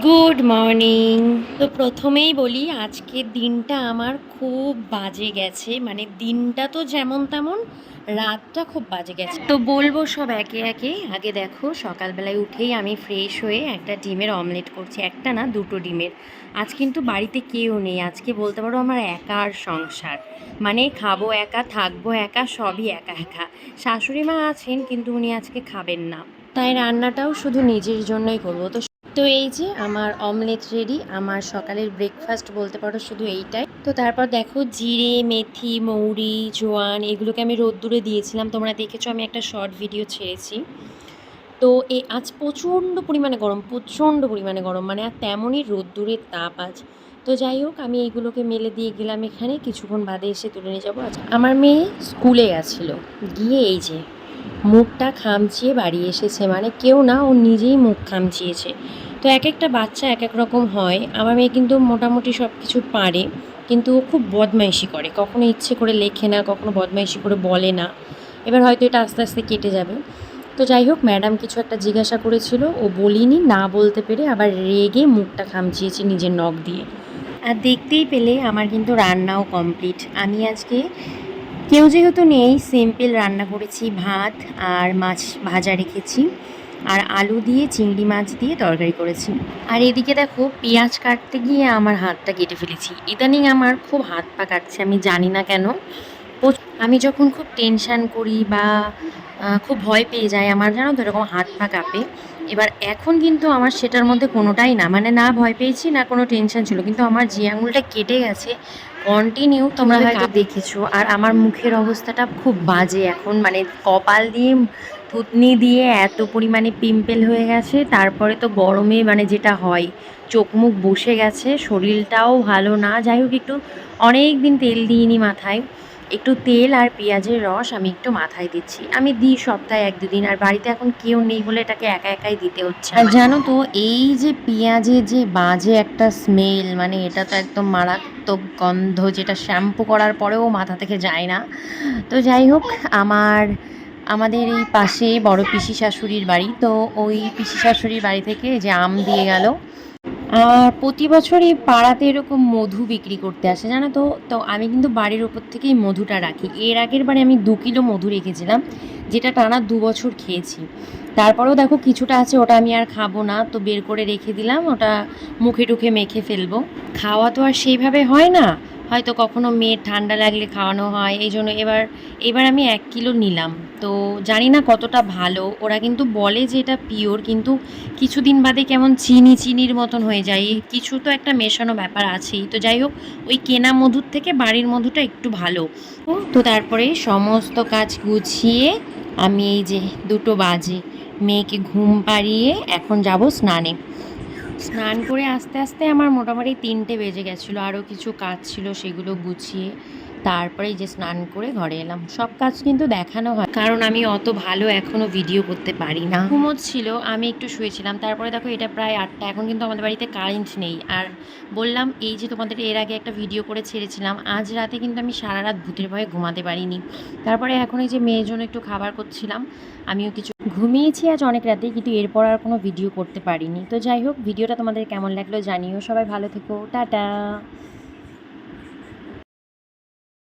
Good morning. তো প্রথমেই বলি আজকের দিনটা আমার খুব বাজে গেছে, মানে দিনটা তো যেমন তেমন, রাতটা খুব বাজে গেছে। তো বলবো সব একে একে। আগে দেখো, সকালবেলায় উঠেই আমি ফ্রেশ হয়ে একটা ডিমের অমলেট করছি, একটা না দুটো ডিমের। আজ কিন্তু বাড়িতে কেউ নেই, আজকে বলতে পারো আমার একার সংসার, মানে খাবো একা, থাকবো একা, সবই একা একা। শাশুড়ি মা আছেন কিন্তু উনি আজকে খাবেন না, তাই রান্নাটাও শুধু নিজের জন্যই করবো। তো এই যে আমার অমলেট রেডি, আমার সকালের ব্রেকফাস্ট বলতে পারো শুধু এইটাই। তো তারপর দেখো, জিরে, মেথি, মৌরি, জোয়ান এগুলোকে আমি রোদ্দুরে দিয়েছিলাম, তোমরা দেখেছো আমি একটা শর্ট ভিডিও ছেড়েছি। তো আজ প্রচণ্ড পরিমাণে গরম, প্রচণ্ড পরিমাণে গরম, মানে আর তেমনই রোদ্দুরের তাপ আজ। তো যাই হোক, আমি এইগুলোকে মেলে দিয়ে গেলাম এখানে, কিছুক্ষণ বাদে এসে তুলে নিয়ে যাবো। আচ্ছা, আমার মেয়ে স্কুলে গেছিলো, গিয়ে এই যে মুখটা খামচিয়ে বাড়ি এসেছে, মানে কেউ না, ও নিজেই মুখ খামচিয়েছে। তো এক একটা বাচ্চা এক এক রকম হয়। আমার মেয়ে কিন্তু মোটামুটি সব কিছু পারে, কিন্তু ও খুব বদমাইশি করে, কখনো ইচ্ছে করে লেখে না, কখনো বদমাইশি করে বলে না। এবার হয়তো এটা আস্তে আস্তে কেটে যাবে। তো যাই হোক, ম্যাডাম কিছু একটা জিজ্ঞাসা করেছিল, ও বলিনি, না বলতে পেরে আবার রেগে মুখটা খামচিয়েছে নিজের নখ দিয়ে। আর দেখতেই পেলে আমার কিন্তু রান্নাও কমপ্লিট। আমি আজকে কেউ যেহেতু নেই, সিম্পল রান্না করেছি, ভাত আর মাছ ভাজা রেখেছি, আর আলু দিয়ে চিংড়ি মাছ দিয়ে তরকারি করেছি। আর এদিকে দেখো, পেঁয়াজ কাটতে গিয়ে আমার হাতটা কেটে ফেলেছি। ইদানিং আমার খুব হাত পা কাটছে, আমি জানি না কেন। আমি যখন খুব টেনশান করি বা খুব ভয় পেয়ে যাই, আমার জানো তো এরকম হাত পা কাঁপে। এবার এখন কিন্তু আমার সেটার মধ্যে কোনোটাই না, মানে না ভয় পেয়েছি না কোনো টেনশন ছিল, কিন্তু আমার যে আঙুলটা কেটে গেছে কন্টিনিউ, তোমরা হয়তো দেখেছো। আর আমার মুখের অবস্থাটা খুব বাজে এখন, মানে কপাল দিয়ে থুতনি দিয়ে এত পরিমাণে পিম্পল হয়ে গেছে। তারপরে তো গরমে মানে যেটা হয়, চোখ মুখ বসে গেছে, শরীরটাও ভালো না। যাই হোক, একটু অনেক দিন তেল দিইনি মাথায়, একটু তেল আর পেঁয়াজের রস আমি একটু মাথায় দিচ্ছি। আমি দিই সপ্তাহে 1-2 দিন, আর বাড়িতে এখন কেউ নেই বলে এটাকে একা একাই দিতে হচ্ছে। আর জানো তো, এই যে পেঁয়াজের যে বাজে একটা স্মেল, মানে এটা তো একদম মারাত্মক গন্ধ, যেটা শ্যাম্পু করার পরেও মাথা থেকে যায় না। তো যাই হোক, আমাদের এই পাশে বড় পিসি শাশুড়ির বাড়ি, তো ওই পিসি শাশুড়ির বাড়ি থেকে যে আম দিয়ে গেল। আর প্রতি বছর এই পাড়াতে এরকম মধু বিক্রি করতে আসে, জানো তো। তো আমি কিন্তু বাড়ির ওপর থেকেই মধুটা রাখি। এর আগের বারে আমি 2 কিলো মধু রেখেছিলাম, যেটা টানা 2 বছর খেয়েছি। তারপরেও দেখো কিছুটা আছে, ওটা আমি আর খাবো না, তো বের করে রেখে দিলাম, ওটা মুখে টুখে মেখে ফেলবো। খাওয়া তো আর সেইভাবে হয় না, হয়তো কখনো মেয়ের ঠান্ডা লাগলে খাওয়ানো হয়, এই জন্য এবার আমি 1 কিলো নিলাম। তো জানি না কতটা ভালো, ওরা কিন্তু বলে যে এটা পিওর, কিন্তু কিছুদিন বাদে কেমন চিনির মতন হয়ে যায়, কিছু তো একটা মেশানো ব্যাপার আছেই। তো যাই হোক, ওই কেনা মধুর থেকে বাড়ির মধুটা একটু ভালো। তো তারপরে সমস্ত কাজ গুছিয়ে আমি এই যে 2টো বাজে, মেয়েকে ঘুম পাড়িয়ে এখন যাব স্নানে। স্নান করে আস্তে আস্তে আমার মোটামুটি 3টে বেজে গেছিলো, আরও কিছু কাজ ছিল সেগুলো গুছিয়ে তারপরে এই যে স্নান করে ঘরে এলাম। সব কাজ কিন্তু দেখানো হয়, কারণ আমি অত ভালো এখনও ভিডিও করতে পারি না। ঘুমোচ্ছিল, আমি একটু শুয়েছিলাম। তারপরে দেখো, এটা প্রায় 8টা, এখন কিন্তু আমাদের বাড়িতে কারেন্ট নেই। আর বললাম এই যে তোমাদের এর আগে একটা ভিডিও করে ছেড়েছিলাম, আজ রাতে কিন্তু আমি সারা রাত ভূতের ভয়ে ঘুমাতে পারিনি। তারপরে এখন এই যে মেয়ের জন্য একটু খাবার করছিলাম, আমিও কিছু ঘুমিয়েছি আজ অনেক রাতে, কিন্তু এরপর আর কোনো ভিডিও করতে পারিনি। তো যাই হোক, ভিডিওটা তোমাদের কেমন লাগলো জানিও। সবাই ভালো থেকো, টাটা।